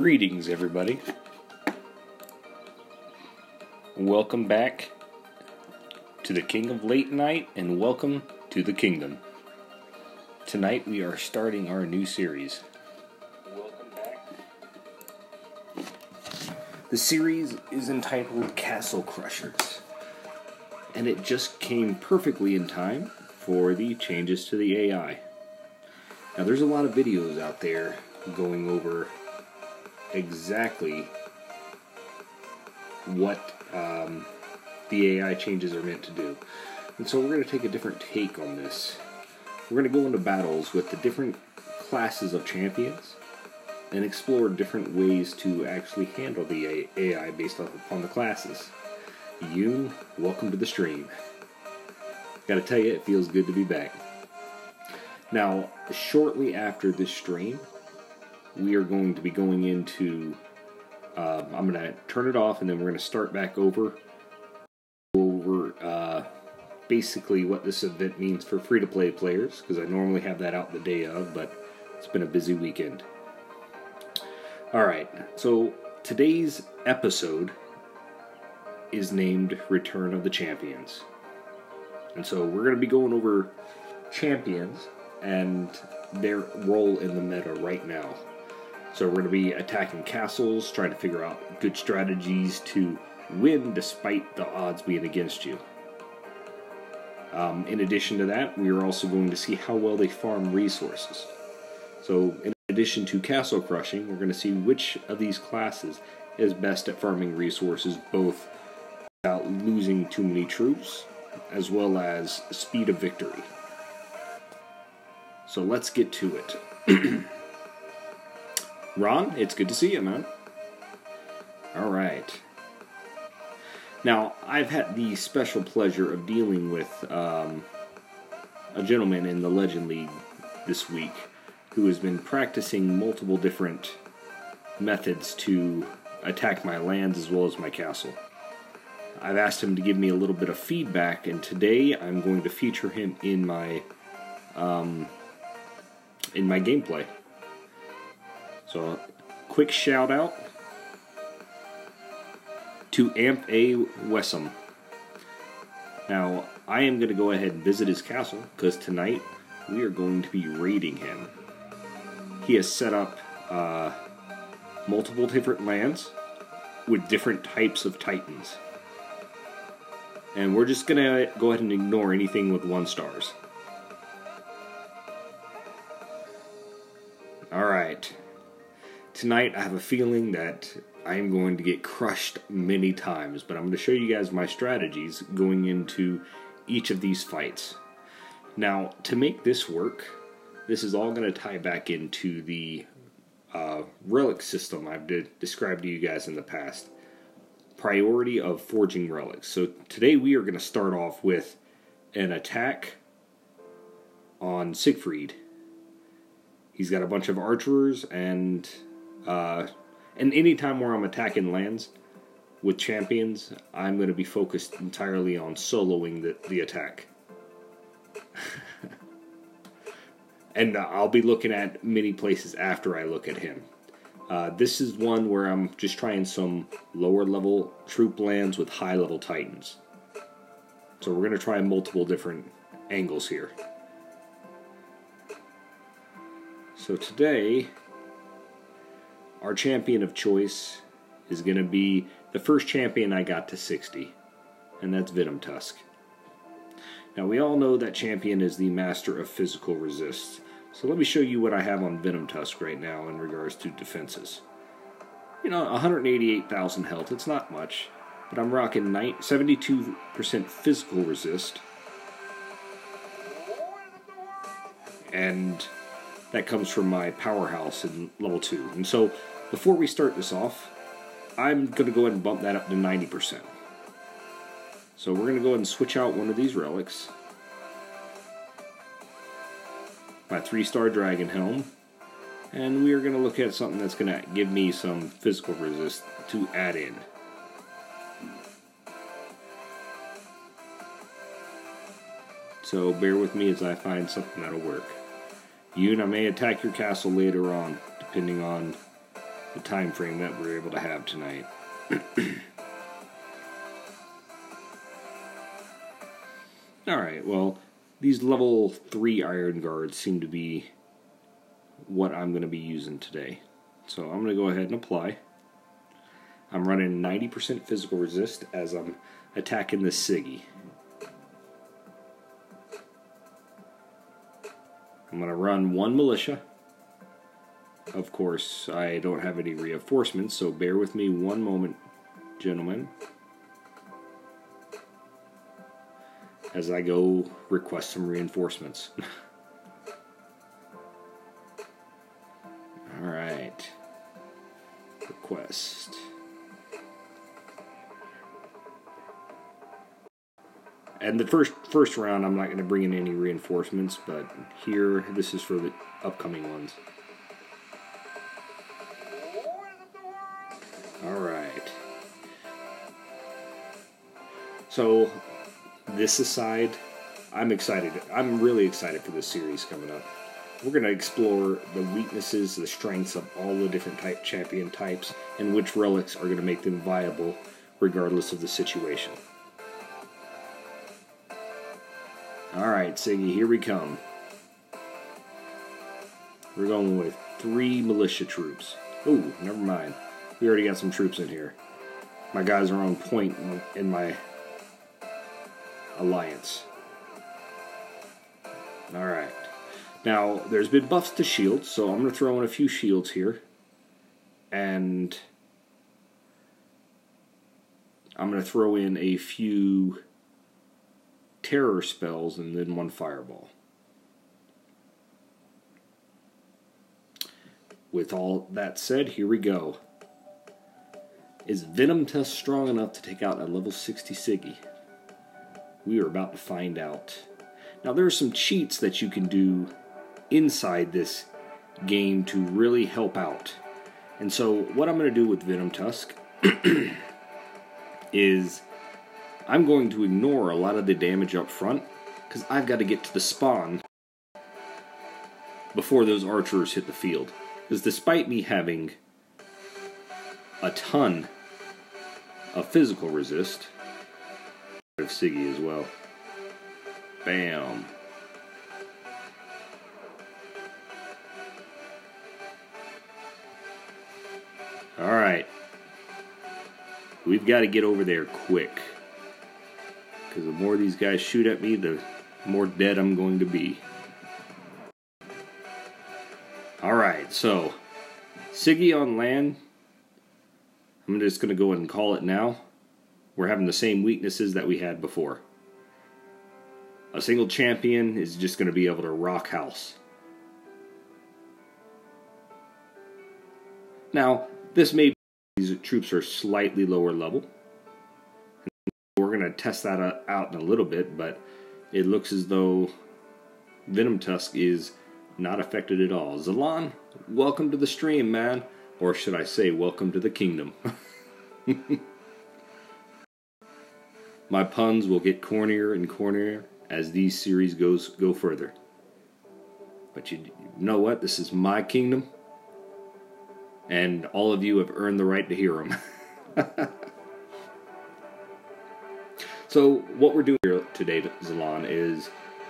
Greetings, everybody. Welcome back to the King of Late Night, and welcome to the Kingdom. Tonight we are starting our new series. Welcome back. The series is entitled Castle Crushers, and it just came perfectly in time for the changes to the AI. Now, there's a lot of videos out there going over exactly what the AI changes are meant to do. And so we're going to take a different take on this. We're going to go into battles with the different classes of champions and explore different ways to actually handle the AI based upon the classes. Yoon, welcome to the stream. Gotta tell you, it feels good to be back. Now, shortly after this stream, we are going to be going into, I'm going to turn it off and then we're going to start back over basically what this event means for free-to-play players, because I normally have that out the day of, but it's been a busy weekend. Alright, so today's episode is named Return of the Champions. And so we're going to be going over champions and their role in the meta right now. So we're going to be attacking castles, trying to figure out good strategies to win despite the odds being against you. In addition to that, we are also going to see how well they farm resources. So in addition to castle crushing, we're going to see which of these classes is best at farming resources, both without losing too many troops, as well as speed of victory. So let's get to it. Ron, it's good to see you, man. Alright. Now, I've had the special pleasure of dealing with a gentleman in the Legend League this week who has been practicing multiple different methods to attack my lands as well as my castle. I've asked him to give me a little bit of feedback, and today I'm going to feature him in my gameplay. So, quick shout out to Amp A. Wessam. Now, I am going to go ahead and visit his castle, because tonight we are going to be raiding him. He has set up multiple different lands with different types of titans. And we're just going to go ahead and ignore anything with 1 stars. Alright. Tonight I have a feeling that I am going to get crushed many times, but I'm going to show you guys my strategies going into each of these fights. Now, to make this work, this is all going to tie back into the relic system I've described to you guys in the past. Priority of forging relics. So today we are going to start off with an attack on Siegfried. He's got a bunch of archers, and any time where I'm attacking lands with champions, I'm going to be focused entirely on soloing the attack. And I'll be looking at many places after I look at him. This is one where I'm just trying some lower level troop lands with high level titans. So we're going to try multiple different angles here. So today, our champion of choice is going to be the first champion I got to 60, and that's VenomTusk. Now, we all know that champion is the master of physical resist, so let me show you what I have on VenomTusk right now in regards to defenses. You know, 188,000 health, it's not much, but I'm rocking 72% physical resist, and that comes from my powerhouse in level 2. And so, before we start this off, I'm going to go ahead and bump that up to 90%. So we're going to go ahead and switch out one of these relics. My 3-star Dragon Helm. And we are going to look at something that's going to give me some physical resist to add in. So bear with me as I find something that'll work. Yoon, I may attack your castle later on, depending on the time frame that we're able to have tonight. Alright, well, these level 3 iron guards seem to be what I'm going to be using today. So I'm going to go ahead and apply. I'm running 90% physical resist as I'm attacking this Siggy. I'm going to run 1 militia. Of course, I don't have any reinforcements, so bear with me one moment, gentlemen, as I go request some reinforcements. Alright. Request. And the first round, I'm not going to bring in any reinforcements, but here, this is for the upcoming ones. Alright. So, this aside, I'm excited. I'm really excited for this series coming up. We're going to explore the weaknesses, the strengths of all the different champion types, and which relics are going to make them viable regardless of the situation. Alright, Siggy, here we come. We're going with 3 militia troops. Ooh, never mind. We already got some troops in here. My guys are on point in my alliance. Alright. Now, there's been buffs to shields, so I'm going to throw in a few shields here. And I'm going to throw in a few terror spells and then 1 fireball. With all that said, here we go. Is VenomTusk strong enough to take out a level 60 Siggy? We are about to find out. Now, there are some cheats that you can do inside this game to really help out. And so, what I'm going to do with VenomTusk is I'm going to ignore a lot of the damage up front, because I've got to get to the spawn before those archers hit the field. Because despite me having a ton of physical resist, of Siggy as well. Bam. Alright. We've got to get over there quick. Because the more these guys shoot at me, the more dead I'm going to be. Alright, so Siggy on land. I'm just going to go ahead and call it now. We're having the same weaknesses that we had before. A single champion is just going to be able to rock house. Now, this may be these troops are slightly lower level. We're going to test that out in a little bit, but it looks as though VenomTusk is not affected at all. Zalon, welcome to the stream, man. Or should I say, welcome to the kingdom. My puns will get cornier and cornier as these series go further. But you know what? This is my kingdom. And all of you have earned the right to hear them. So, what we're doing here today, Zalon, is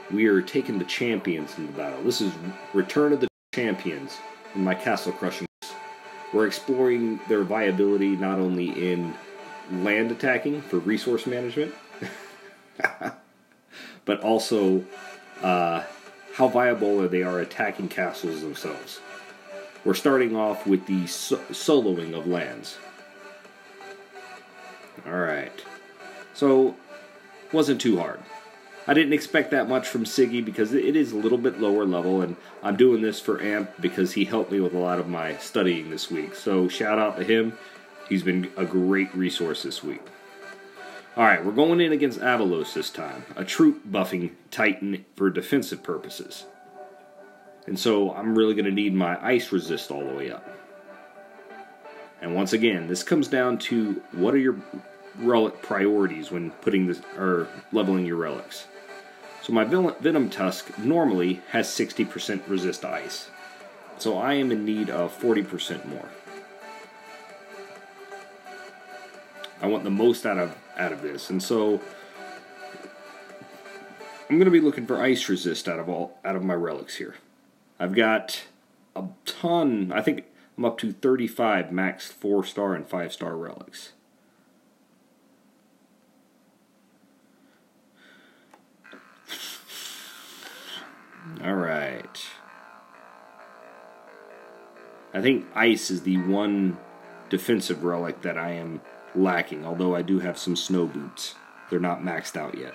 we are taking the champions into battle. This is Return of the Champions in my castle crushing. We're exploring their viability not only in land attacking for resource management, but also how viable they are attacking castles themselves. We're starting off with the soloing of lands. Alright. So, wasn't too hard. I didn't expect that much from Siggy because it is a little bit lower level, and I'm doing this for Amp because he helped me with a lot of my studying this week. So shout out to him. He's been a great resource this week. Alright, we're going in against Avalos this time, a troop buffing titan for defensive purposes. And so I'm really going to need my ice resist all the way up. And once again, this comes down to what are your relic priorities when putting this or leveling your relics. So my VenomTusk normally has 60% resist ice. So I am in need of 40% more. I want the most out of this, and so I'm going to be looking for ice resist out of my relics here. I've got a ton. I think I'm up to 35 max 4-star and 5-star relics. All right. I think ice is the one defensive relic that I am lacking, although I do have some snow boots. They're not maxed out yet.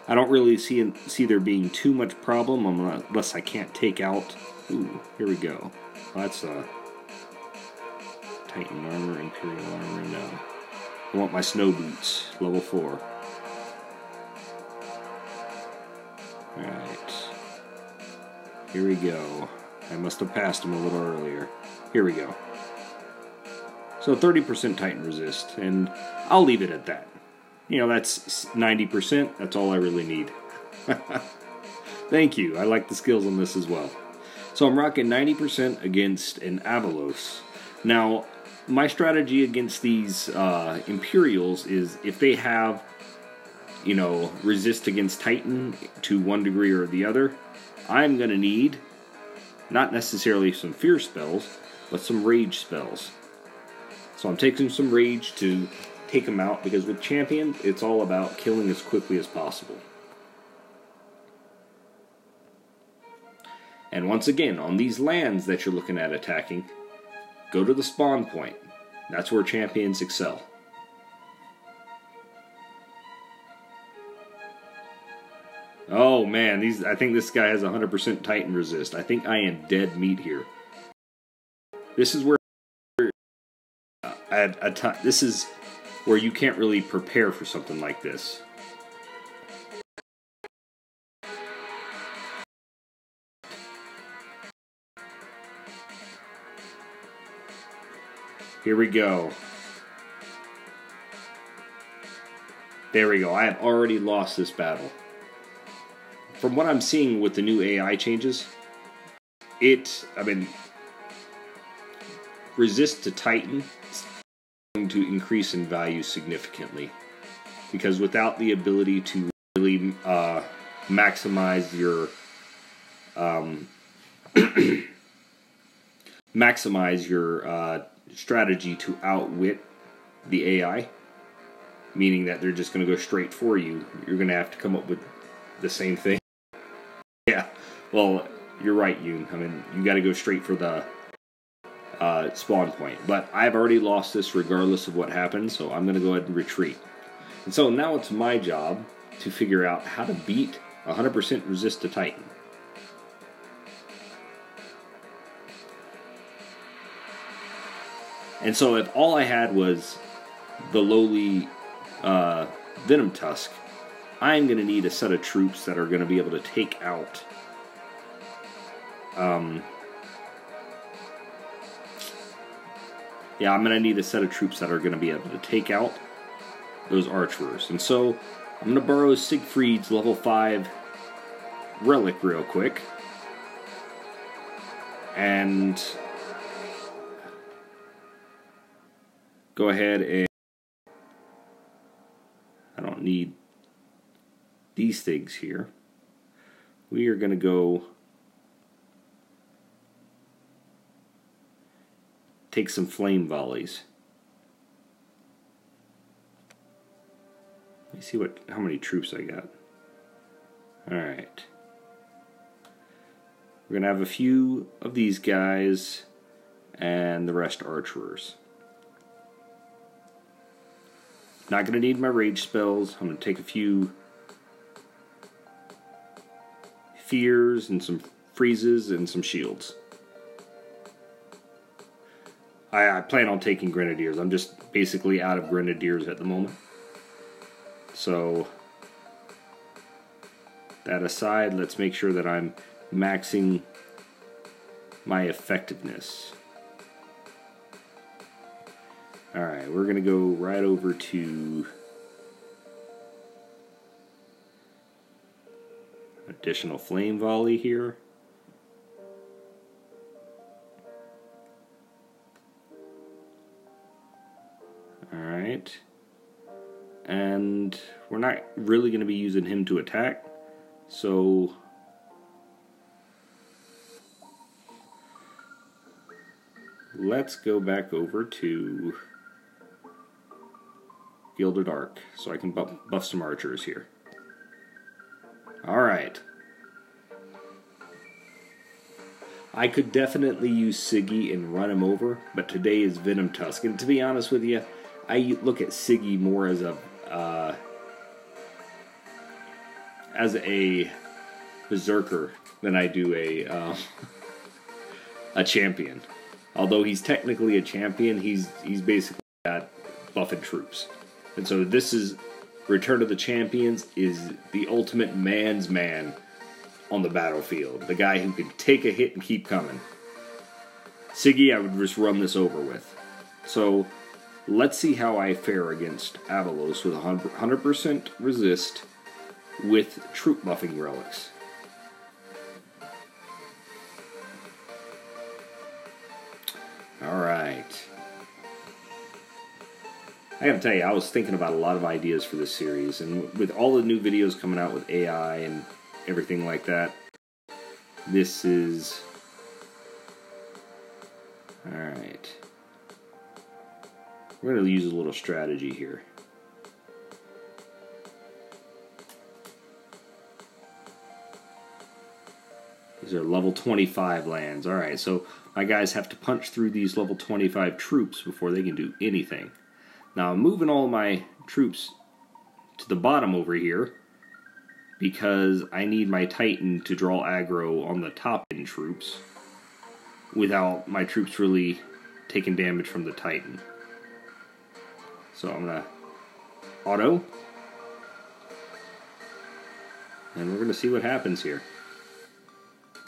I don't really see there being too much problem unless I can't take out... Ooh, here we go. Well, that's Titan armor, Imperial armor, no. I want my snow boots, level 4. Alright. Here we go. I must have passed him a little earlier. Here we go. So 30% Titan resist, and I'll leave it at that. You know, that's 90%. That's all I really need. Thank you. I like the skills on this as well. So I'm rocking 90% against an Avalos. Now, my strategy against these Imperials is if they have, you know, resist against Titan to one degree or the other, I'm going to need not necessarily some fear spells, but some rage spells. So I'm taking some rage to take them out, because with champions, it's all about killing as quickly as possible. And once again, on these lands that you're looking at attacking, go to the spawn point. That's where champions excel. Oh man, I think this guy has 100% Titan resist. I think I am dead meat here. This is where this is where you can't really prepare for something like this. Here we go. There we go. I have already lost this battle. From what I'm seeing with the new AI changes, resist to Titan is going to increase in value significantly. Because without the ability to really maximize your strategy to outwit the AI, meaning that they're just going to go straight for you, you're going to have to come up with the same thing. Yeah, well, you're right, Yoon. I mean, you got to go straight for the spawn point. But I've already lost this regardless of what happens, so I'm going to go ahead and retreat. And so now it's my job to figure out how to beat 100% resist to Titan. And so if all I had was the lowly VenomTusk, I'm going to need a set of troops that are going to be able to take out I'm going to need a set of troops that are going to be able to take out those archers. And so I'm going to borrow Siegfried's level 5 relic real quick. And go ahead and I don't need these things here. We are going to go take some flame volleys. Let me see how many troops I got. Alright. We're going to have a few of these guys and the rest archers. Not going to need my rage spells. I'm going to take a few fears and some freezes and some shields. I plan on taking grenadiers. I'm just basically out of grenadiers at the moment. So, that aside, let's make sure that I'm maxing my effectiveness. Alright, we're going to go right over to additional flame volley here. Alright. And we're not really going to be using him to attack. So let's go back over to Gilded Arc so I can buff some archers here. Alright. I could definitely use Siggy and run him over, but today is VenomTusk. And to be honest with you, I look at Siggy more as a berserker than I do a champion. Although he's technically a champion, he's basically got buffed troops. And so this is Return of the Champions is the ultimate man's man on the battlefield. The guy who can take a hit and keep coming. Siggy, I would just run this over with. So let's see how I fare against Avalos with 100% resist with troop buffing relics. Alright. I gotta tell you, I was thinking about a lot of ideas for this series, and with all the new videos coming out with AI and everything like that, this is... Alright. We're gonna use a little strategy here. These are level 25 lands. Alright, so my guys have to punch through these level 25 troops before they can do anything. Now I'm moving all my troops to the bottom over here because I need my Titan to draw aggro on the top end troops without my troops really taking damage from the Titan. So I'm gonna auto, and we're gonna see what happens here.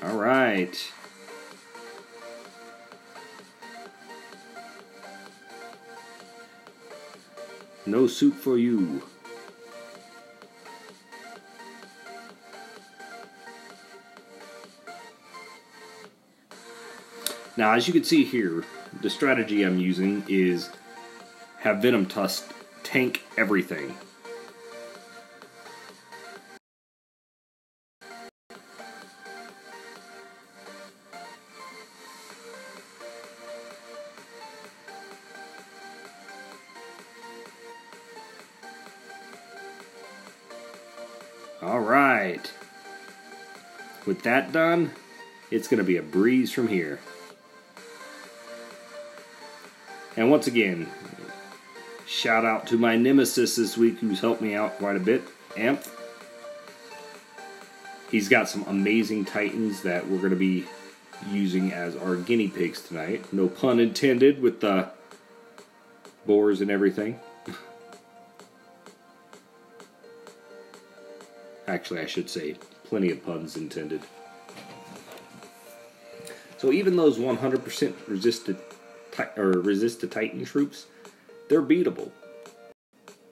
Alright. No soup for you. Now, as you can see here, the strategy I'm using is have VenomTusk tank everything. Alright. With that done, it's going to be a breeze from here. And once again, shout out to my nemesis this week who's helped me out quite a bit, Amp. He's got some amazing Titans that we're going to be using as our guinea pigs tonight. No pun intended with the boars and everything. Actually, I should say plenty of puns intended. So even those 100% resist to Titan troops, they're beatable.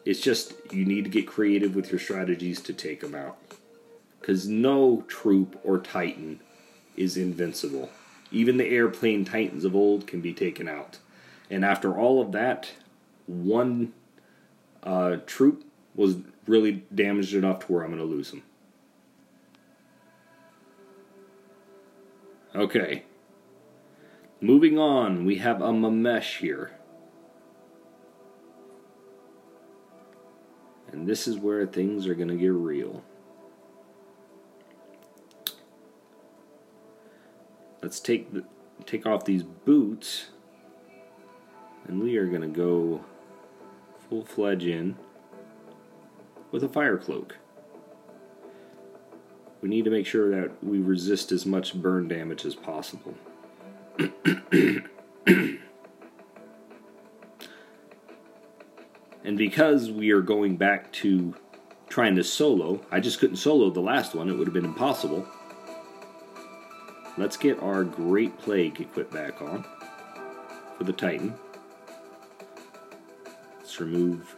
It's just you need to get creative with your strategies to take them out. Because no troop or Titan is invincible. Even the airplane Titans of old can be taken out. And after all of that, one troop was really damaged enough to where I'm going to lose him. Okay. Moving on, we have a Mamesh here. And this is where things are going to get real. Let's take off these boots, and we are going to go full-fledged in with a fire cloak. We need to make sure that we resist as much burn damage as possible. And because we are going back to trying to solo, I just couldn't solo the last one, it would have been impossible. Let's get our Great Plague equipped back on for the Titan. Let's remove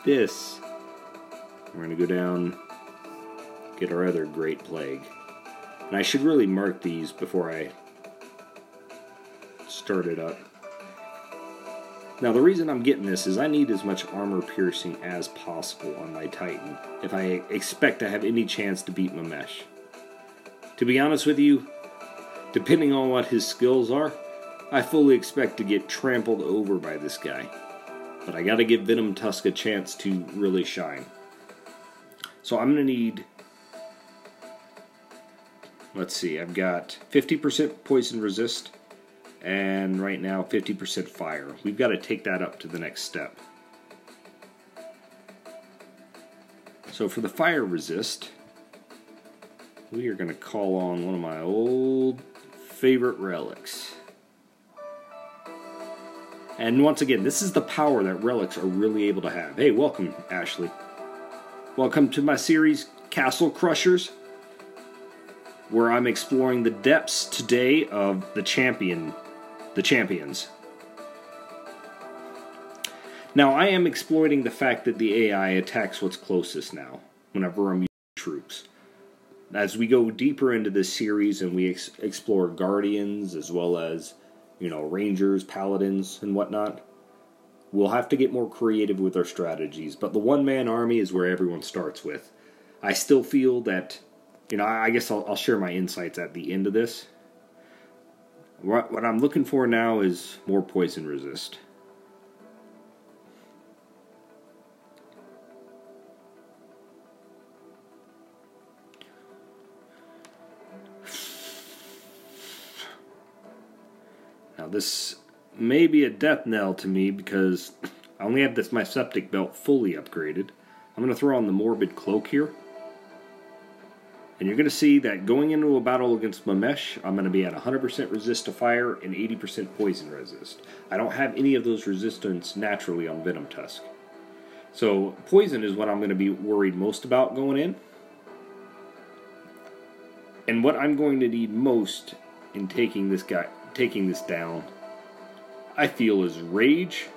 this. We're going to go down, get our other Great Plague. And I should really mark these before I start it up. Now the reason I'm getting this is I need as much armor piercing as possible on my Titan if I expect to have any chance to beat Mamesh. To be honest with you, depending on what his skills are, I fully expect to get trampled over by this guy. But I gotta give VenomTusk a chance to really shine. So I'm gonna need... Let's see, I've got 50% poison resist, and right now 50% fire. We've got to take that up to the next step. So for the fire resist, we are going to call on one of my old favorite relics. And once again, this is the power that relics are really able to have. Hey, welcome, Ashley. Welcome to my series, Castle Crushers, where I'm exploring the depths today of the champions. Now, I am exploiting the fact that the AI attacks what's closest now, whenever I'm using troops. As we go deeper into this series and we explore guardians as well as, rangers, paladins, and whatnot, we'll have to get more creative with our strategies. But the one-man army is where everyone starts with. I still feel that, I guess I'll share my insights at the end of this. What I'm looking for now is more poison resist. Now this may be a death knell to me because I only have my septic belt fully upgraded. I'm going to throw on the morbid cloak here. And you're going to see that going into a battle against Mamesh, I'm going to be at 100% resist to fire and 80% poison resist. I don't have any of those resistance naturally on VenomTusk. So poison is what I'm going to be worried most about going in. And what I'm going to need most in taking this down, I feel, is rage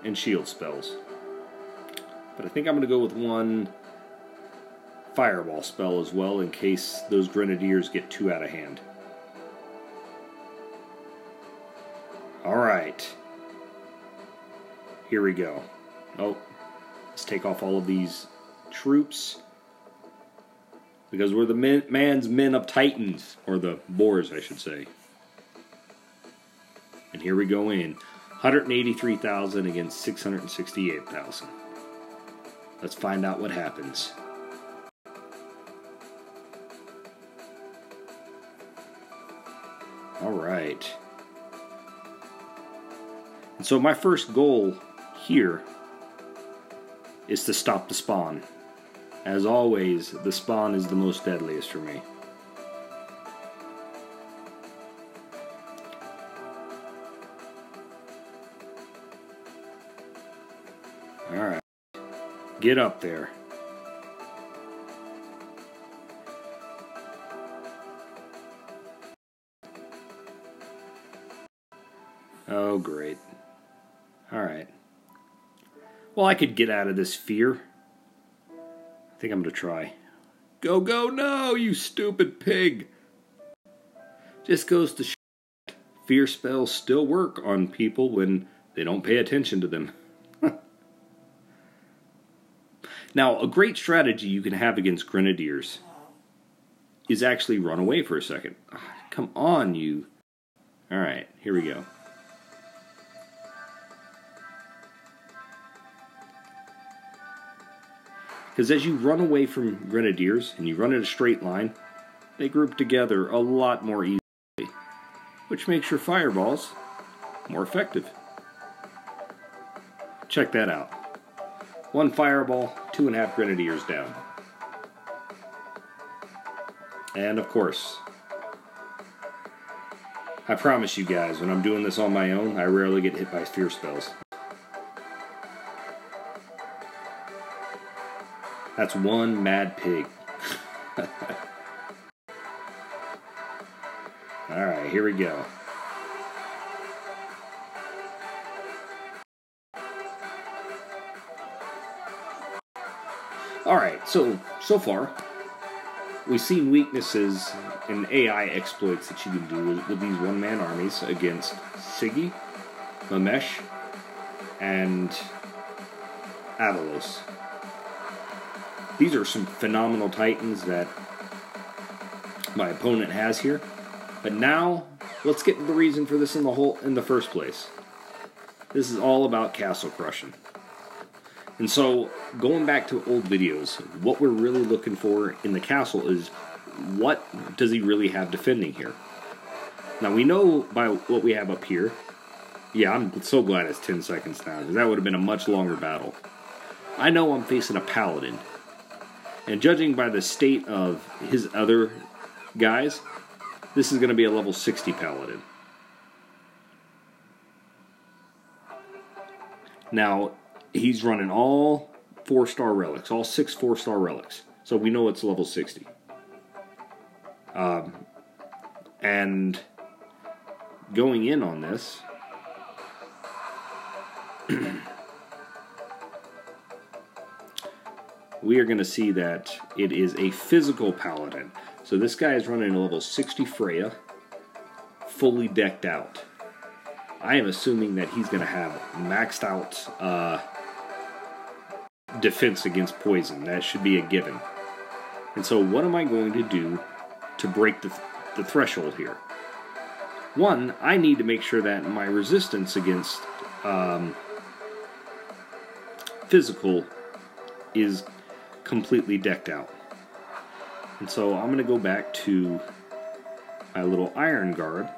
and shield spells. But I think I'm going to go with one fireball spell as well in case those grenadiers get too out of hand. Alright. Here we go. Oh, let's take off all of these troops. Because we're the man's men of Titans. Or the boars, I should say. And here we go in. 183,000 against 668,000. Let's find out what happens. Alright. And so my first goal here is to stop the spawn. As always, the spawn is the most deadliest for me. Alright. Get up there. Oh, great. Alright. Well, I could get out of this fear. I think I'm going to try. Go, go, no, you stupid pig! Just goes to show that fear spells still work on people when they don't pay attention to them. Now, a great strategy you can have against grenadiers is actually run away for a second. Come on, you. Alright, here we go. Because as you run away from grenadiers and you run in a straight line, they group together a lot more easily, which makes your fireballs more effective. Check that out. One fireball, 2.5 grenadiers down. And of course, I promise you guys, when I'm doing this on my own, I rarely get hit by fear spells. That's one mad pig. Alright, here we go. Alright, so far, we've seen weaknesses and AI exploits that you can do with these one-man armies against Siggy, Mamesh, and Avalos. These are some phenomenal Titans that my opponent has here. But now, let's get to the reason for this in the first place. This is all about castle crushing. And so, going back to old videos, what we're really looking for in the castle is, what does he really have defending here? Now, we know by what we have up here. Yeah, I'm so glad it's 10 seconds now, because that would have been a much longer battle. I know I'm facing a paladin. And judging by the state of his other guys, this is going to be a level 60 paladin. Now, he's running all 4-star relics, all 6 4-star relics. So we know it's level 60. And going in on this, we are going to see that it is a physical paladin. So this guy is running a level 60 Freya, fully decked out. I am assuming that he's going to have maxed out defense against poison. That should be a given. And so what am I going to do to break the threshold here? One, I need to make sure that my resistance against physical is completely decked out. And so I'm going to go back to my little iron guard.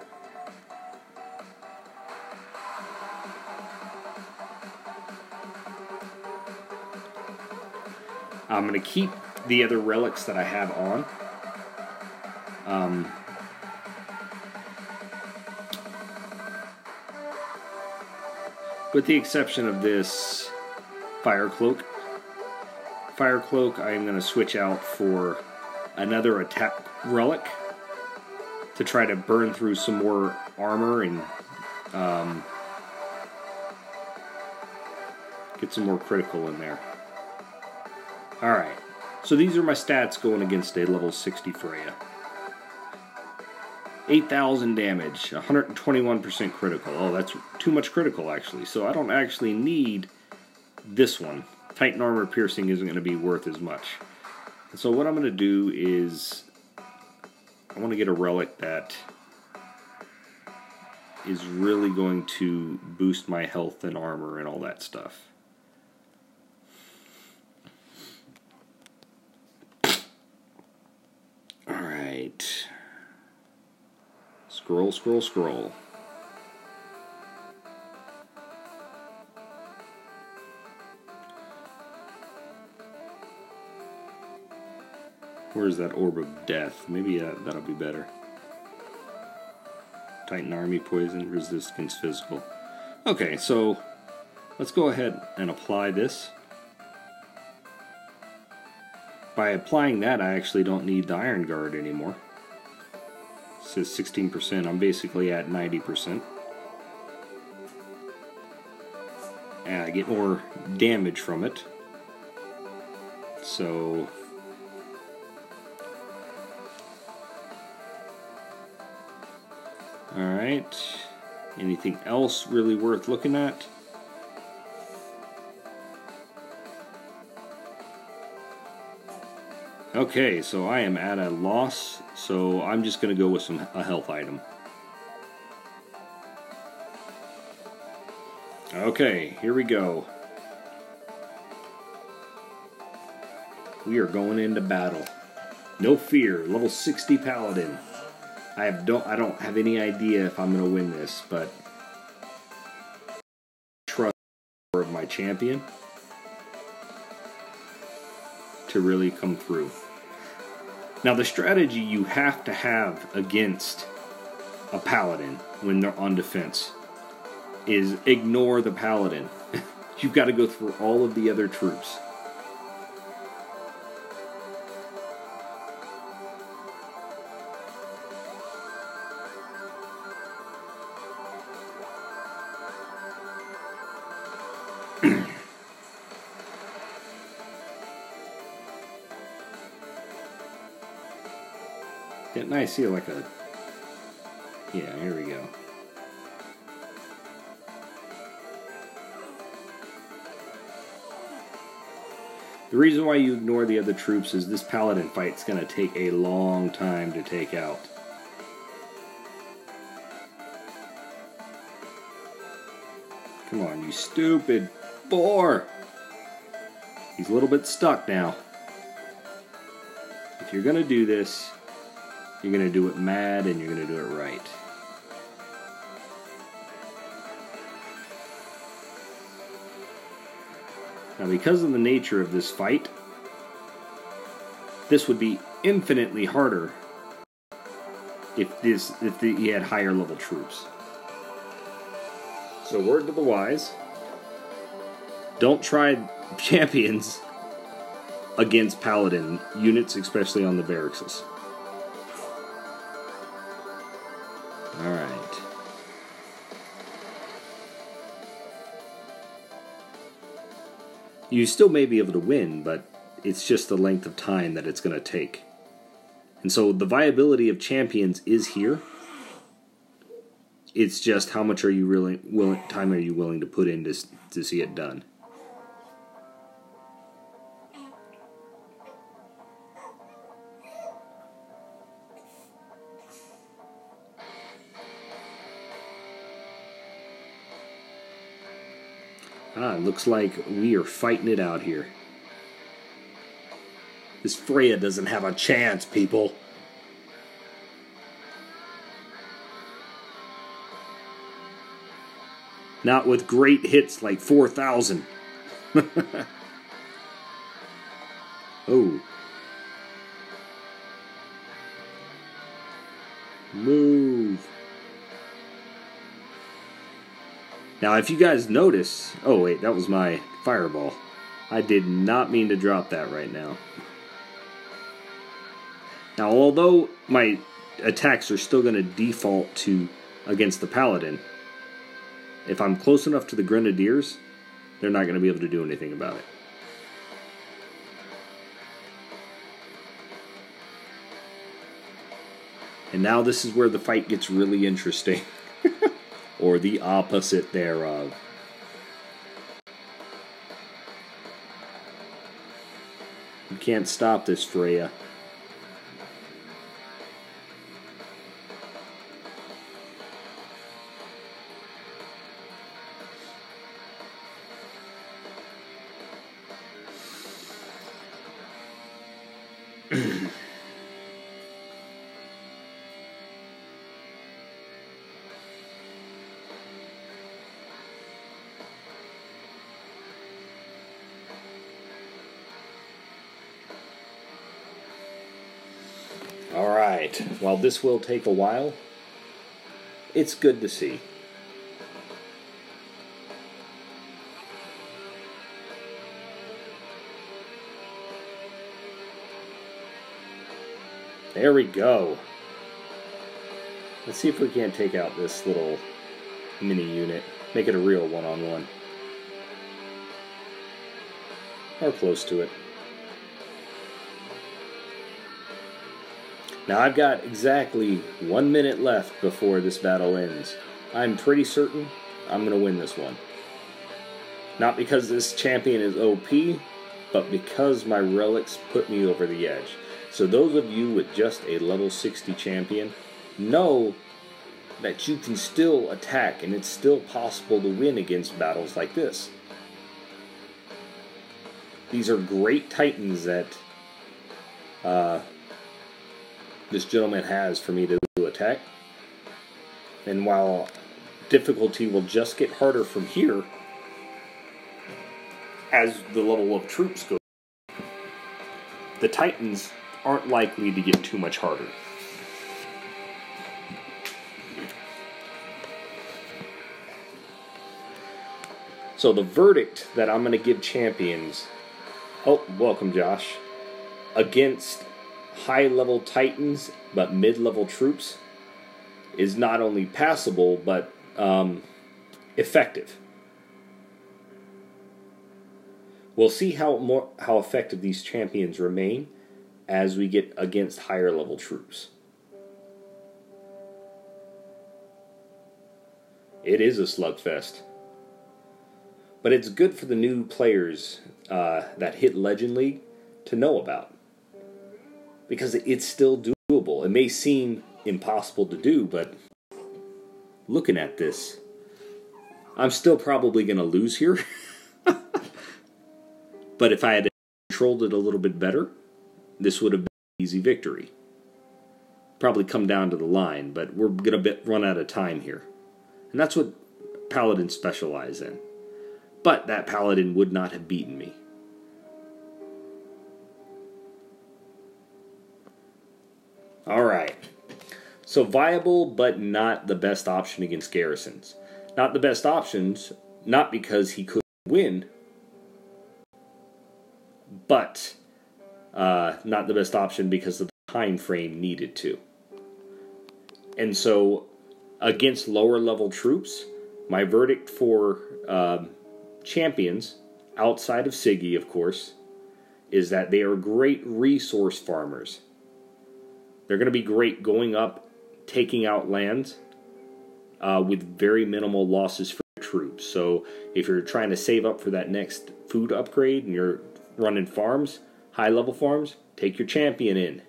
I'm going to keep the other relics that I have on. With the exception of this Fire Cloak. Fire Cloak I am going to switch out for another attack relic to try to burn through some more armor and get some more critical in there. Alright, so these are my stats going against a level 60 Freya. 8,000 damage, 121% critical. Oh, that's too much critical, actually. So I don't actually need this one. Titan Armor Piercing isn't going to be worth as much. And so what I'm going to do is, I want to get a relic that is really going to boost my health and armor and all that stuff. Alright. Scroll, scroll, scroll. Where's that Orb of Death? Maybe that'll be better. Titan Army Poison, Resistance Physical. Okay, so let's go ahead and apply this. By applying that, I actually don't need the Iron Guard anymore. It says 16%. I'm basically at 90%. And I get more damage from it. So alright. Anything else really worth looking at? Okay, so I am at a loss, so I'm just going to go with a health item. Okay, here we go. We are going into battle. No fear, level 60 Paladin. I don't have any idea if I'm going to win this, but trust of my champion to really come through. Now, the strategy you have to have against a paladin when they're on defense is ignore the paladin. You've got to go through all of the other troops. Didn't I see like a... Yeah, here we go. The reason why you ignore the other troops is this paladin fight's going to take a long time to take out. Come on, you stupid boar! He's a little bit stuck now. If you're going to do this, you're going to do it mad and you're going to do it right. Now, because of the nature of this fight, this would be infinitely harder if he had higher level troops. So, word to the wise: don't try champions against paladin units, especially on the barracks. All right. You still may be able to win, but it's just the length of time that it's going to take. And so the viability of champions is here. It's just how much are you really time are you willing to put in to see it done. Looks like we are fighting it out here. This Freya doesn't have a chance, people. Not with great hits like 4,000. Oh. Move. Now, if you guys notice... Oh, wait, that was my fireball. I did not mean to drop that right now. Now, although my attacks are still going to default to against the paladin, if I'm close enough to the grenadiers, they're not going to be able to do anything about it. And now this is where the fight gets really interesting. Or the opposite thereof. You can't stop this, Freya. Alright, while this will take a while, it's good to see. There we go. Let's see if we can't take out this little mini unit. Make it a real one-on-one. Or close to it. Now I've got exactly 1 minute left before this battle ends. I'm pretty certain I'm going to win this one. Not because this champion is OP, but because my relics put me over the edge. So those of you with just a level 60 champion, know that you can still attack and it's still possible to win against battles like this. These are great titans that this gentleman has for me to attack. And while difficulty will just get harder from here, as the level of troops go, the titans aren't likely to get too much harder. So the verdict that I'm going to give champions, oh, welcome Josh, against high-level titans but mid-level troops is not only passable but effective. We'll see how effective these champions remain as we get against higher-level troops. It is a slugfest. But it's good for the new players that hit Legend League to know about. Because it's still doable. It may seem impossible to do, but looking at this, I'm still probably going to lose here. But if I had controlled it a little bit better, this would have been an easy victory. Probably come down to the line, but we're going to run out of time here. And that's what Paladins specialize in. But that Paladin would not have beaten me. Alright. So viable, but not the best option against garrisons. Not the best options, not because he couldn't win, but not the best option because of the time frame needed to. And so, against lower level troops, my verdict for champions, outside of Siggy, of course, is that they are great resource farmers. They're going to be great going up, taking out lands with very minimal losses for troops. So if you're trying to save up for that next food upgrade and you're running farms, high-level farms, take your champion in.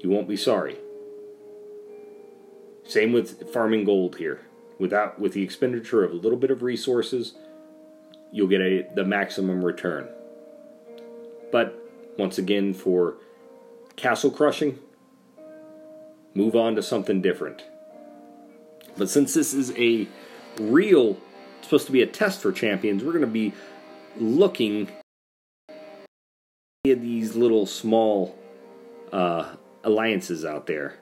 You won't be sorry. Same with farming gold here. With the expenditure of a little bit of resources, you'll get the maximum return. But once again, for castle crushing, move on to something different. But since this is supposed to be a test for champions, we're going to be looking at these little small alliances out there.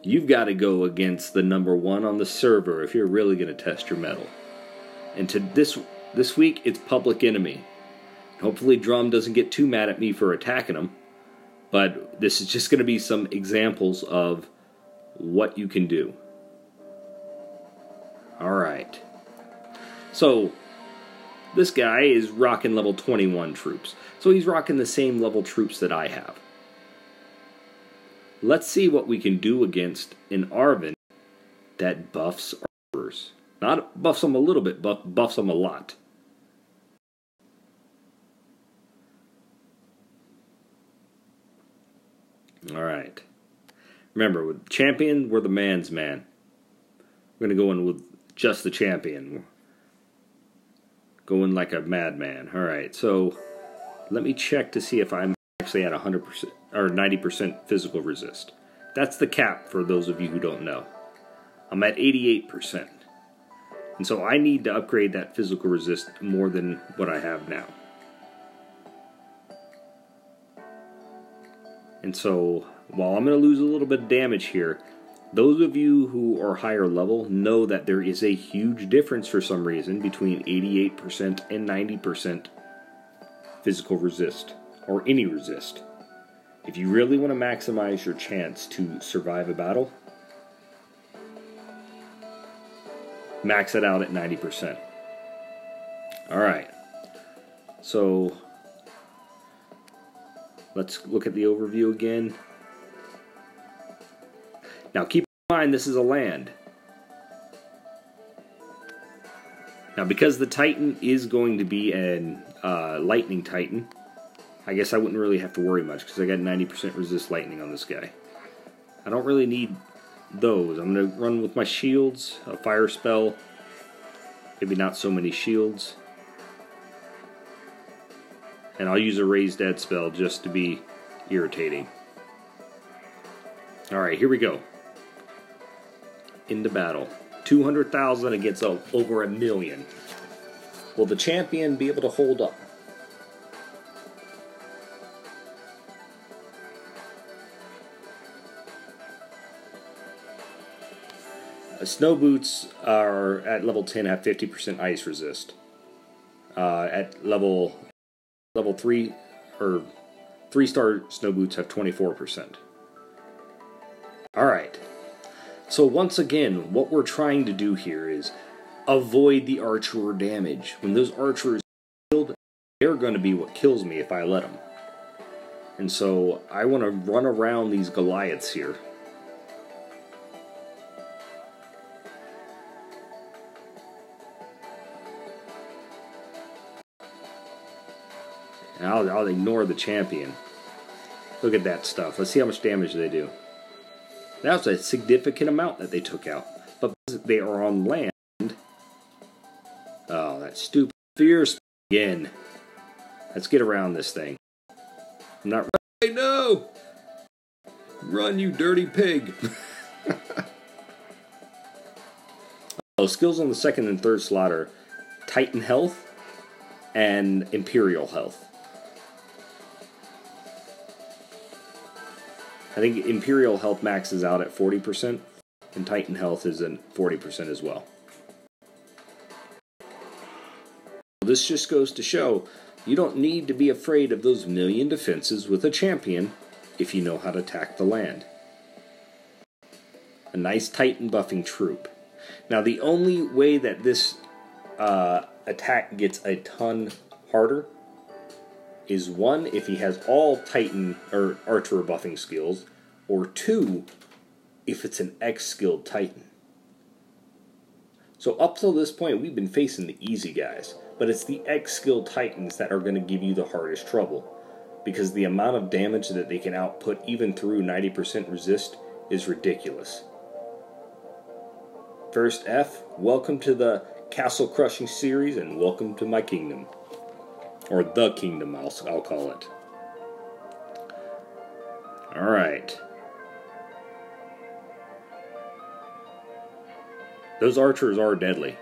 You've got to go against the number one on the server if you're really going to test your mettle. And this week, it's Public Enemy. Hopefully Drum doesn't get too mad at me for attacking him. But this is just going to be some examples of what you can do. Alright. So, this guy is rocking level 21 troops. So he's rocking the same level troops that I have. Let's see what we can do against an Arvin that buffs archers. Not buffs them a little bit, but buffs them a lot. Alright. Remember, with champion, we're the man's man. We're going to go in with just the champion. Going like a madman. Alright, so let me check to see if I'm actually at 100% or 90% physical resist. That's the cap for those of you who don't know. I'm at 88%. And so I need to upgrade that physical resist more than what I have now. And so, while I'm going to lose a little bit of damage here, those of you who are higher level know that there is a huge difference for some reason between 88% and 90% physical resist, or any resist. If you really want to maximize your chance to survive a battle, max it out at 90%. Alright, so let's look at the overview again. Now keep in mind this is a land. Now because the Titan is going to be an Lightning Titan, I guess I wouldn't really have to worry much because I got 90% resist lightning on this guy. I don't really need those. I'm going to run with my shields, a fire spell, maybe not so many shields. And I'll use a raised dead spell just to be irritating. Alright, here we go. Into battle. 200,000 against over 1 million. Will the champion be able to hold up? Snow boots are at level 10 have 50% ice resist. At level 3 or 3-star snow boots have 24%. Alright. So once again, what we're trying to do here is avoid the archer damage. When those archers are killed, they're going to be what kills me if I let them. And so I want to run around these Goliaths here. And I'll ignore the champion. Look at that stuff. Let's see how much damage they do. That was a significant amount that they took out. But because they are on land... Oh, that stupid fierce again. Let's get around this thing. I'm not... Hey, no! Run, you dirty pig! Oh, skills on the second and third slot are Titan Health and Imperial Health. I think Imperial Health maxes out at 40%, and Titan Health is at 40% as well. This just goes to show you don't need to be afraid of those million defenses with a champion if you know how to attack the land. A nice Titan buffing troop. Now the only way that this attack gets a ton harder is one, if he has all Titan or Archer buffing skills, or two, if it's an X-skilled Titan. So up till this point, we've been facing the easy guys, but it's the X-skilled Titans that are going to give you the hardest trouble, because the amount of damage that they can output even through 90% resist is ridiculous. First F, welcome to the Castle Crushing series, and welcome to my kingdom. Or the kingdom, I'll call it. Alright. Those archers are deadly.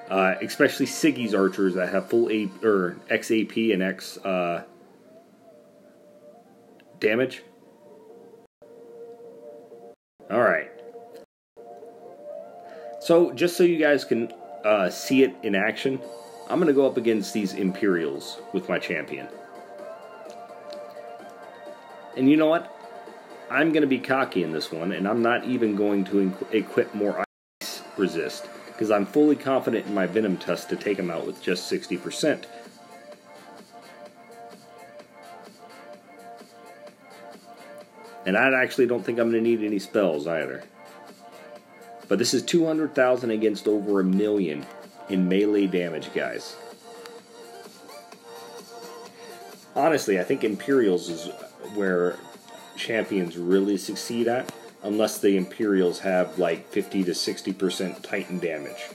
Especially Siggy's archers that have full X AP and X damage. Alright. So, just so you guys can see it in action, I'm going to go up against these Imperials with my champion. And you know what? I'm going to be cocky in this one, and I'm not even going to equip more ice resist, because I'm fully confident in my VenomTusk to take him out with just 60%. And I actually don't think I'm going to need any spells either. But this is 200,000 against over 1 million in melee damage, guys. Honestly, I think Imperials is where champions really succeed at, unless the Imperials have like 50 to 60% Titan damage.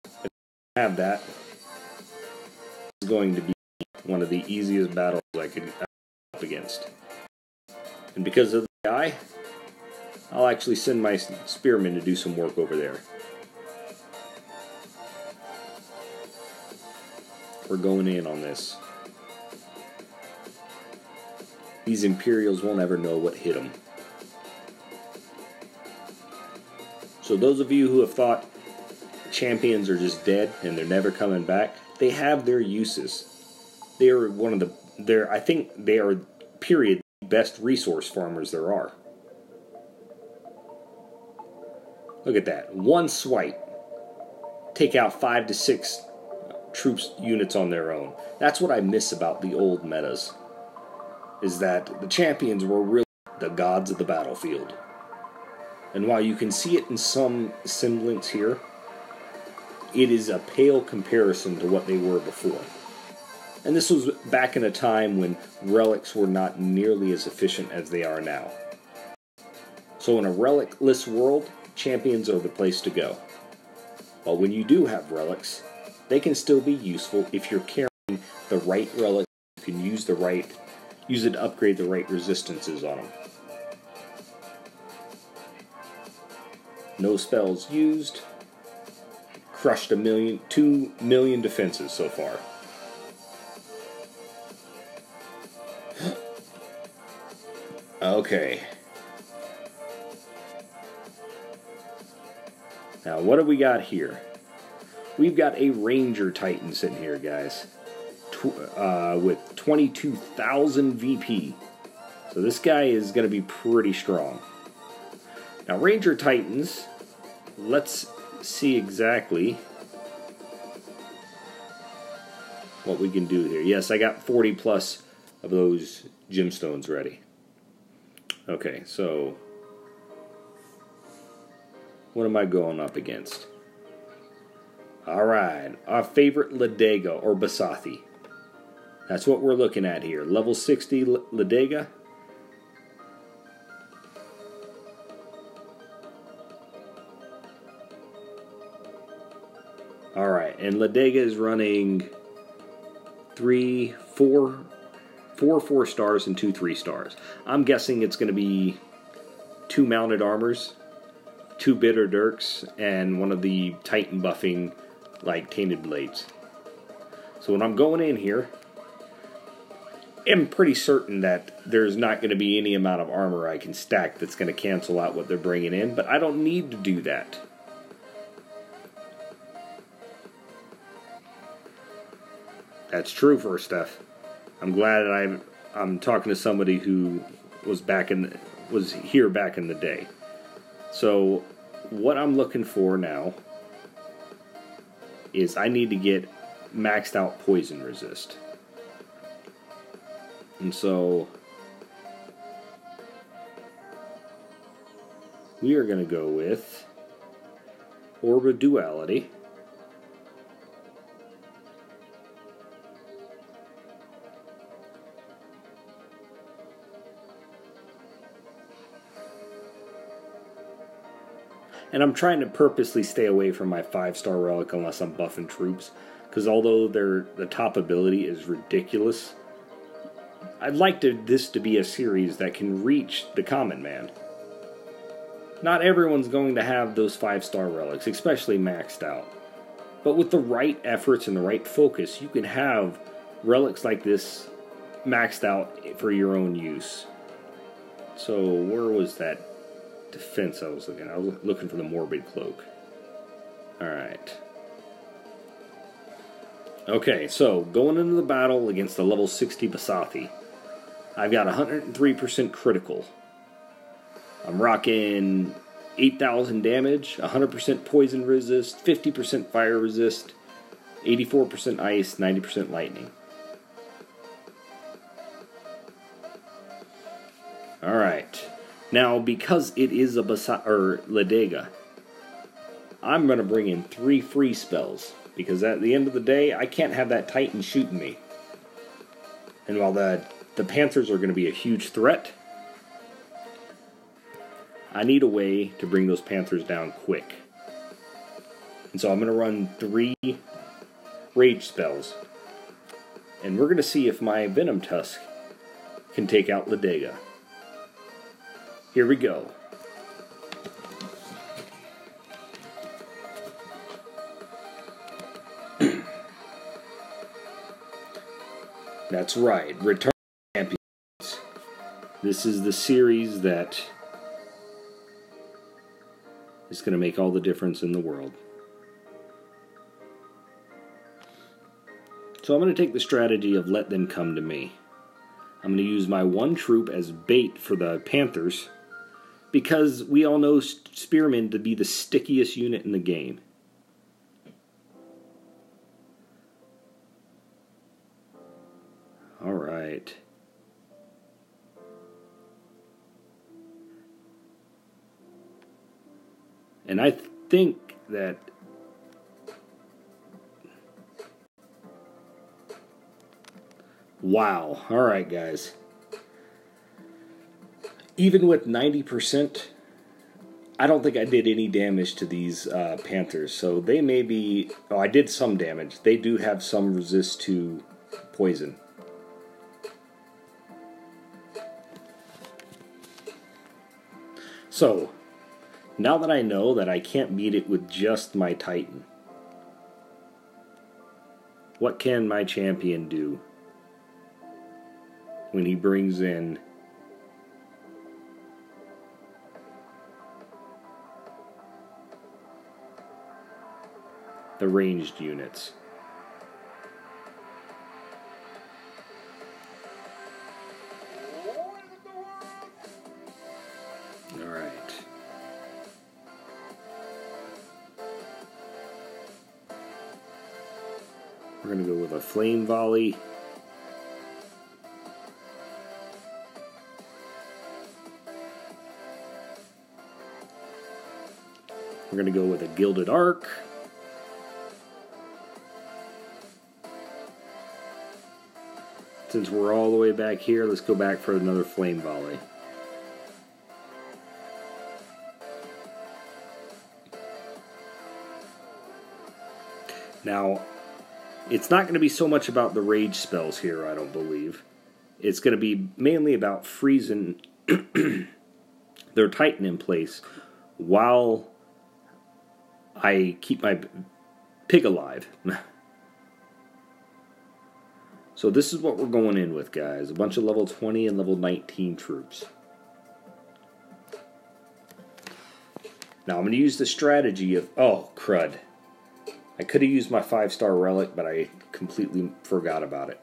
If you have that, it's going to be one of the easiest battles I could up against. And because of the guy, I'll actually send my spearmen to do some work over there. We're going in on this. These Imperials won't ever know what hit them. So those of you who have thought champions are just dead and they're never coming back, they have their uses. They are one of the, I think they are, period, the best resource farmers there are. Look at that. One swipe. Take out 5 to 6 troops units on their own. That's what I miss about the old metas. Is that the champions were really the gods of the battlefield. And while you can see it in some semblance here, it is a pale comparison to what they were before. And this was back in a time when relics were not nearly as efficient as they are now. So in a relic-less world, champions are the place to go. But when you do have relics, they can still be useful if you're carrying the right relic. You can use it to upgrade the right resistances on them. No spells used. Crushed 2 million defenses so far. Okay. Now, what do we got here? We've got a Ranger Titan sitting here, guys. With 22,000 VP. So this guy is going to be pretty strong. Now, Ranger Titans, let's see exactly what we can do here. Yes, I got 40 plus of those gemstones ready. Okay, so what am I going up against? Alright, our favorite Ladega or Basathi. That's what we're looking at here. Level 60 Ladega. Alright, and Ladega is running 4 4-stars and 2 3-stars. I'm guessing it's going to be 2 mounted armors, 2 bitter dirks, and one of the Titan buffing, like, tainted blades. So when I'm going in here, I'm pretty certain that there's not going to be any amount of armor I can stack that's going to cancel out what they're bringing in, but I don't need to do that. That's true, First Steph. I'm glad that I'm talking to somebody who was here back in the day. So what I'm looking for now is I need to get maxed out poison resist. And so we are going to go with Orb of Duality. And I'm trying to purposely stay away from my 5-star relic unless I'm buffing troops, because although the top ability is ridiculous, I'd like this to be a series that can reach the common man. Not everyone's going to have those 5-star relics, especially maxed out. But with the right efforts and the right focus, you can have relics like this maxed out for your own use. So where was that defense I was looking at? I was looking for the Morbid Cloak. Alright. Okay, so going into the battle against the level 60 Basathi, I've got 103% critical. I'm rocking 8,000 damage, 100% poison resist, 50% fire resist, 84% ice, 90% lightning. Alright. Now, because it is a Ladega, I'm going to bring in 3 free spells. Because at the end of the day, I can't have that Titan shooting me. And while the Panthers are going to be a huge threat, I need a way to bring those Panthers down quick. And so I'm going to run 3 rage spells. And we're going to see if my VenomTusk can take out Ladega. Here we go. That's right, Return Champions. This is the series that is going to make all the difference in the world. So I'm going to take the strategy of let them come to me. I'm going to use my 1 troop as bait for the Panthers, because we all know Spearmen to be the stickiest unit in the game. Alright. And I think that wow. Alright, guys. Even with 90%, I don't think I did any damage to these Panthers. So they may be... Oh, I did some damage. They do have some resist to poison. So, now that I know that I can't beat it with just my Titan, what can my champion do when he brings in the ranged units? Alright. We're going to go with a flame volley. We're going to go with a gilded arc. Since we're all the way back here, let's go back for another flame volley. Now, it's not going to be so much about the rage spells here, I don't believe. It's going to be mainly about freezing their Titan in place while I keep my pig alive. So this is what we're going in with, guys. A bunch of level 20 and level 19 troops. Now I'm going to use the strategy of... Oh, crud. I could have used my 5-star relic, but I completely forgot about it.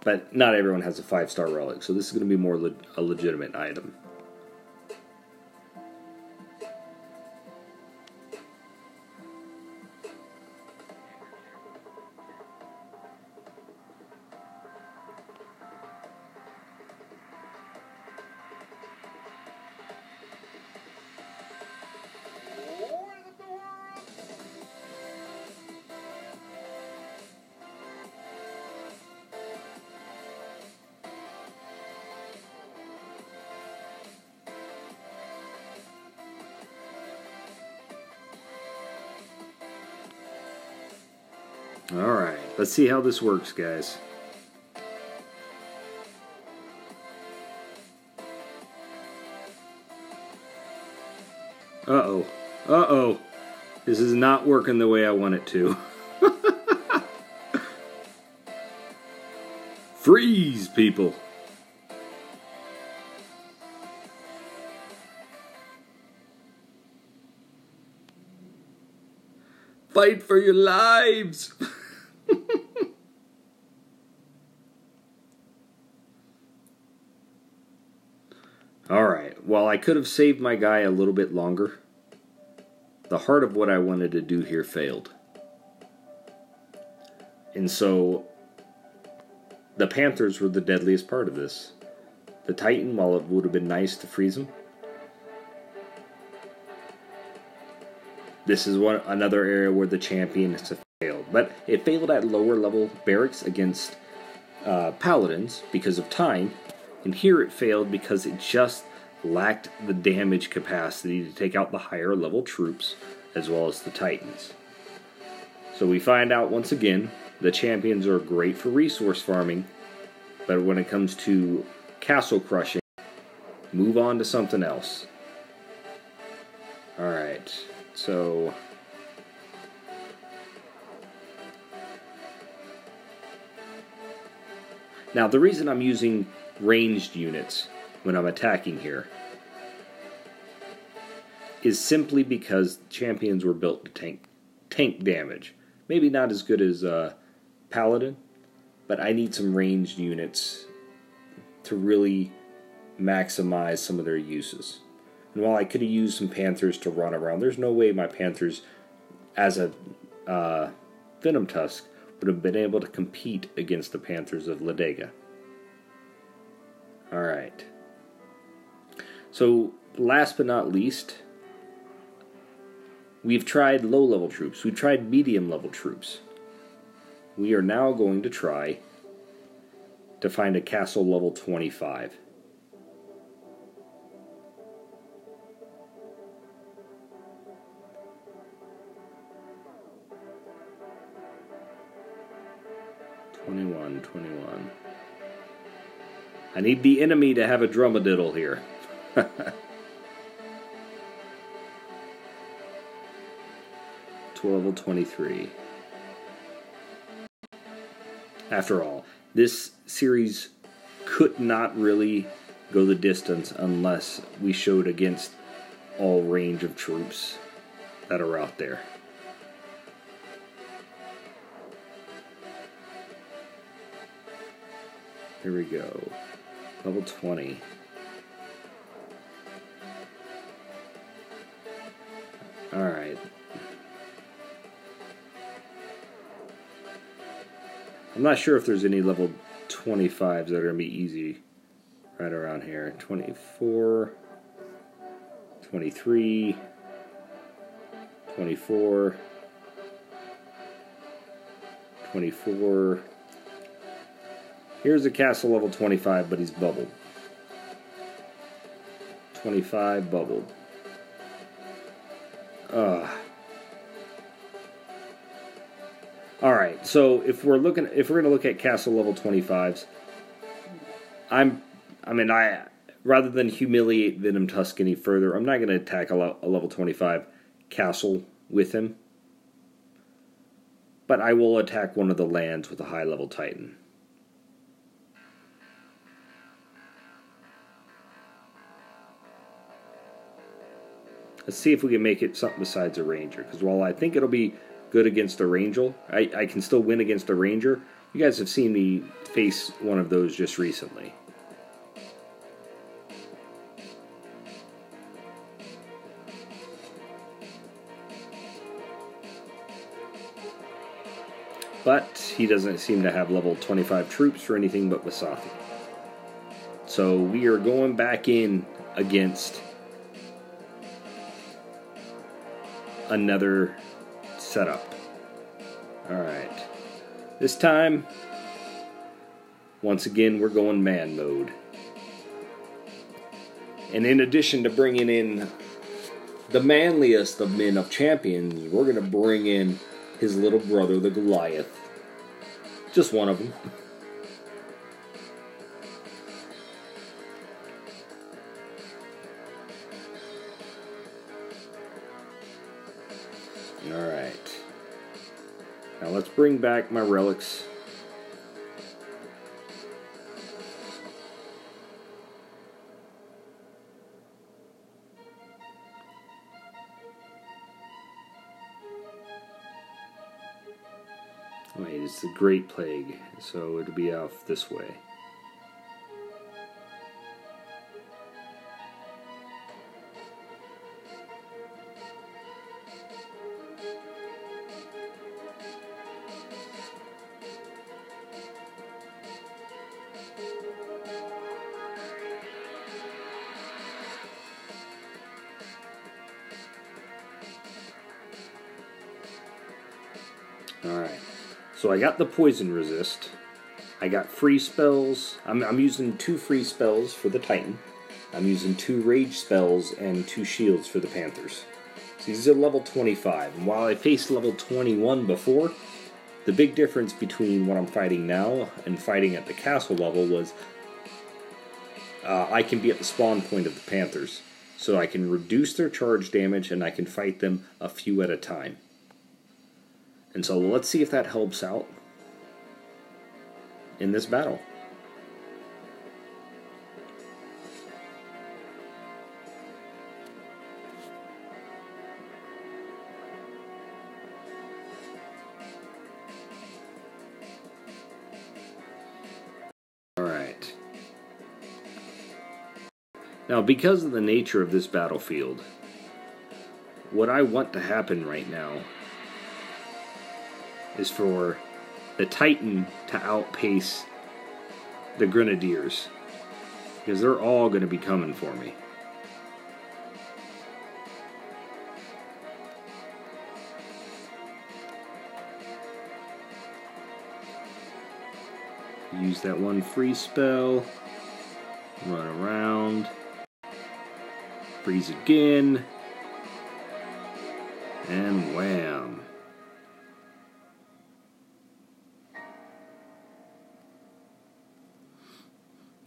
But not everyone has a 5-star relic, so this is going to be more a legitimate item. Alright, let's see how this works, guys. Uh-oh. Uh-oh. This is not working the way I want it to. Freeze, people! Fight for your lives! Alright, well, I could have saved my guy a little bit longer. The heart of what I wanted to do here failed. And so, the Panthers were the deadliest part of this. The Titan, while it would have been nice to freeze him, this is another area where the champion has failed. But it failed at lower level barracks against paladins because of time. And here it failed because it just lacked the damage capacity to take out the higher level troops as well as the Titans. So we find out once again, the champions are great for resource farming, but when it comes to castle crushing, move on to something else. Alright, so... Now, the reason I'm using ranged units when I'm attacking here is simply because champions were built to tank damage. Maybe not as good as Paladin, but I need some ranged units to really maximize some of their uses. And while I could have used some Panthers to run around, there's no way my Panthers, as a VenomTusk, would have been able to compete against the Panthers of Ladega. Alright. So, last but not least, we've tried low-level troops. We've tried medium-level troops. We are now going to try to find a castle level 25. '21. I need the enemy to have a drumadiddle here. To level 23. After all, this series could not really go the distance unless we showed against all range of troops that are out there. Here we go. Level 20. Alright. I'm not sure if there's any level 25s that are going to be easy right around here. 24, 23, 24, 24, Here's a castle level 25, but he's bubbled. 25 bubbled. Alright, so if we're gonna look at castle level 25s, rather than humiliate VenomTusk any further, I'm not gonna attack a level 25 castle with him. But I will attack one of the lands with a high level Titan. Let's see if we can make it something besides a ranger. Because while I think it'll be good against a ranger, I can still win against a ranger. You guys have seen me face one of those just recently. But he doesn't seem to have level 25 troops for anything but Wasathi. So we are going back in against another setup. Alright. This time, once again, we're going man mode. And in addition to bringing in the manliest of men of champions, we're going to bring in his little brother, the Goliath. Just one of them. Alright. Now let's bring back my relics. Wait, it's the Great Plague, so it'll be off this way. Alright. So I got the poison resist. I got free spells. I'm using 2 free spells for the Titan. I'm using 2 rage spells and 2 shields for the Panthers. So these are level 25. And while I faced level 21 before, the big difference between what I'm fighting now and fighting at the castle level was I can be at the spawn point of the Panthers. So I can reduce their charge damage and I can fight them a few at a time. And so let's see if that helps out in this battle. Alright. Now, because of the nature of this battlefield, what I want to happen right now is for the Titan to outpace the Grenadiers, because they're all going to be coming for me. Use that 1 free spell, run around, freeze again, and wham.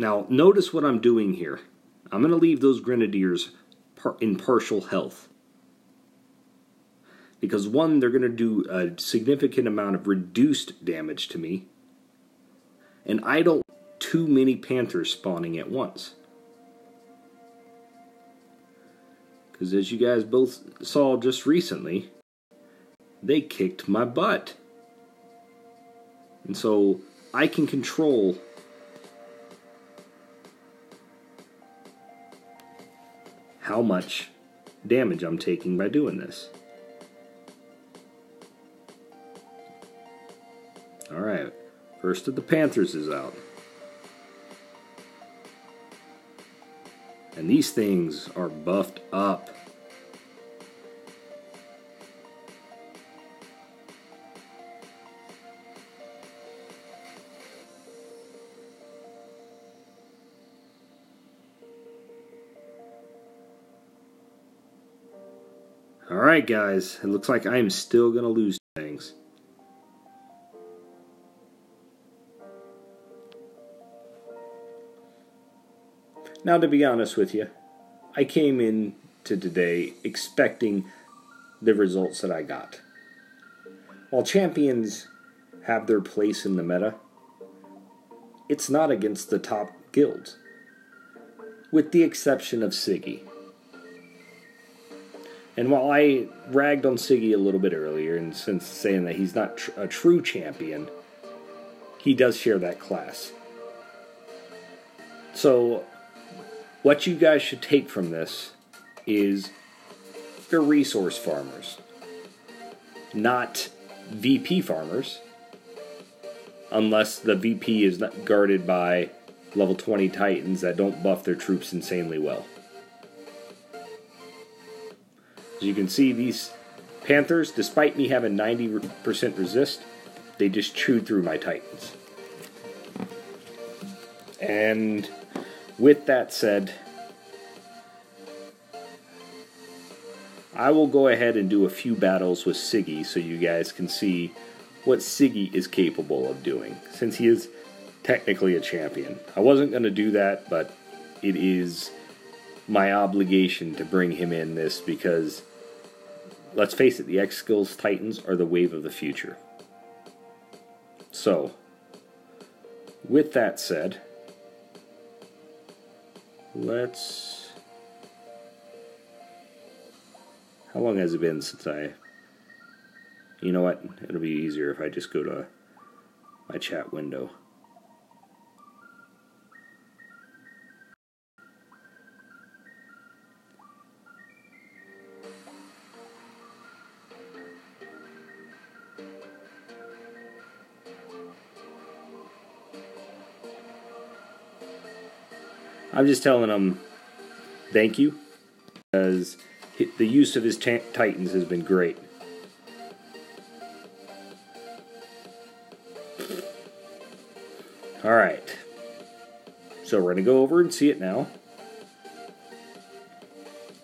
Now, notice what I'm doing here. I'm going to leave those Grenadiers in partial health. Because 1, they're going to do a significant amount of reduced damage to me. And I don't want too many Panthers spawning at once. Because as you guys both saw just recently, they kicked my butt. And so I can control how much damage I'm taking by doing this. Alright, first of the Panthers is out. And these things are buffed up. Alright guys, it looks like I'm still going to lose things. Now, to be honest with you, I came in to today expecting the results that I got. While champions have their place in the meta, it's not against the top guilds, with the exception of Siggy. And while I ragged on Siggy a little bit earlier, and since saying that he's not a true champion, he does share that class. So, what you guys should take from this is they're resource farmers, not VP farmers, unless the VP is not guarded by level 20 Titans that don't buff their troops insanely well. As you can see, these Panthers, despite me having 90% resist, they just chewed through my Titans. And with that said, I will go ahead and do a few battles with Siggy so you guys can see what Siggy is capable of doing, since he is technically a champion. I wasn't going to do that, but it is my obligation to bring him in this because, let's face it, the X-Skills Titans are the wave of the future. So, with that said, let's... How long has it been since I... You know what? It'll be easier if I just go to my chat window. I'm just telling him thank you, because the use of his Titans has been great. Alright, so we're going to go over and see it now.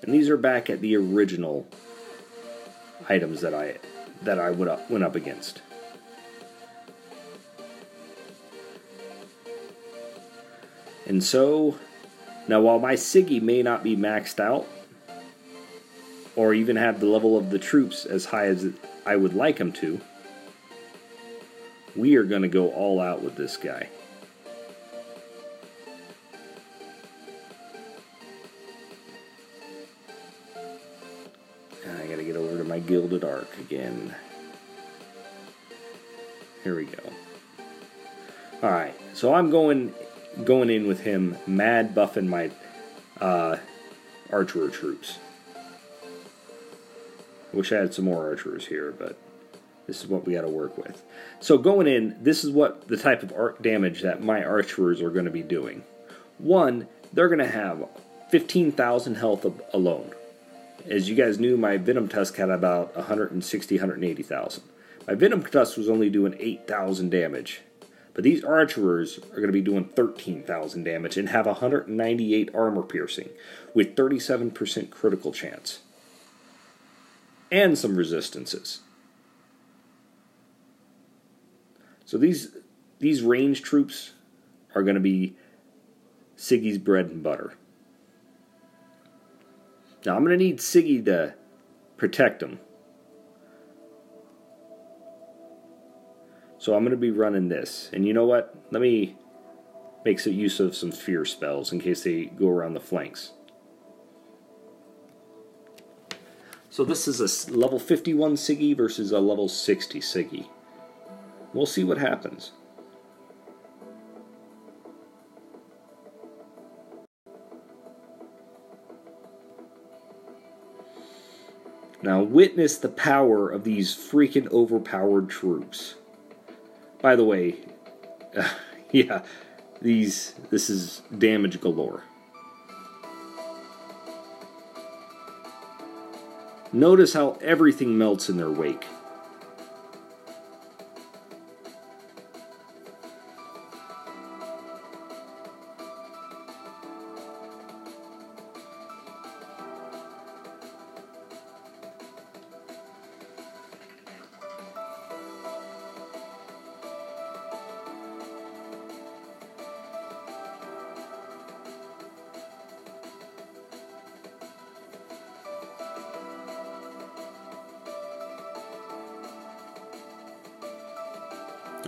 And these are back at the original items that I went up against. And so, now while my Siggy may not be maxed out, or even have the level of the troops as high as I would like him to, we are going to go all out with this guy. And I got to get over to my Gilded Arc again. Here we go. Alright, so I'm going in with him, mad buffing my archer troops. I wish I had some more archers here, but this is what we got to work with. So going in, this is what the type of arc damage that my archers are going to be doing. One, they're going to have 15,000 health alone. As you guys knew, my VenomTusk had about 160, 180,000. My VenomTusk was only doing 8,000 damage. But these archers are going to be doing 13,000 damage and have 198 armor piercing with 37% critical chance. And some resistances. So these range troops are going to be Siggy's bread and butter. Now I'm going to need Siggy to protect him. So I'm going to be running this. And you know what? Let me make some use of some fear spells in case they go around the flanks. So this is a level 51 Siggy versus a level 60 Siggy. We'll see what happens. Now witness the power of these freaking overpowered troops. By the way, yeah, this is damage galore. Notice how everything melts in their wake.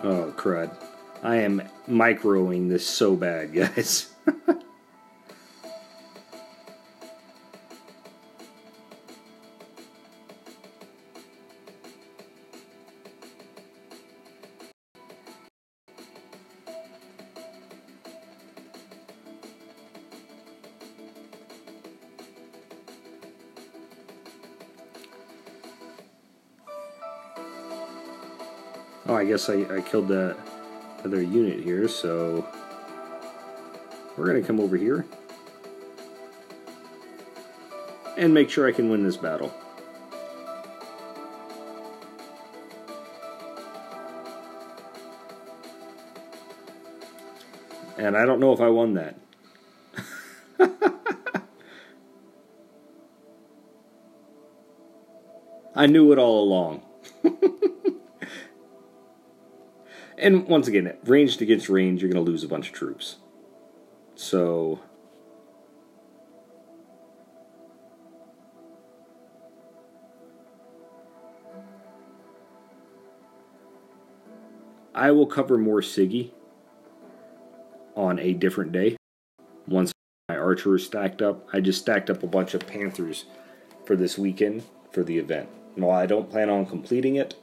Oh, crud. I am microing this so bad, guys. Oh, I guess I killed that other unit here, so we're going to come over here and make sure I can win this battle. And I don't know if I won that. I knew it all along. And once again, ranged against range, you're going to lose a bunch of troops. So I will cover more Siggy on a different day. Once my archer is stacked up, I just stacked up a bunch of Panthers for this weekend for the event. And while I don't plan on completing it,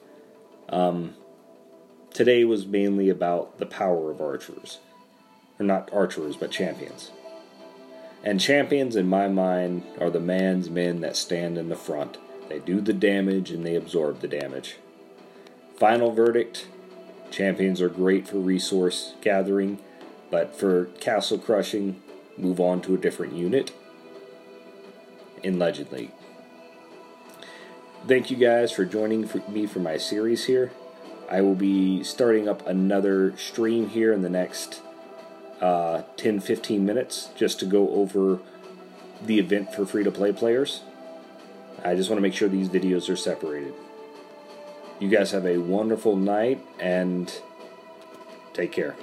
today was mainly about the power of archers. Or not archers, but champions. And champions, in my mind, are the man's men that stand in the front. They do the damage and they absorb the damage. Final verdict, champions are great for resource gathering, but for castle crushing, move on to a different unit in Legend League. Thank you guys for joining me for my series here. I will be starting up another stream here in the next 10-15 minutes just to go over the event for free-to-play players. I just want to make sure these videos are separated. You guys have a wonderful night and take care.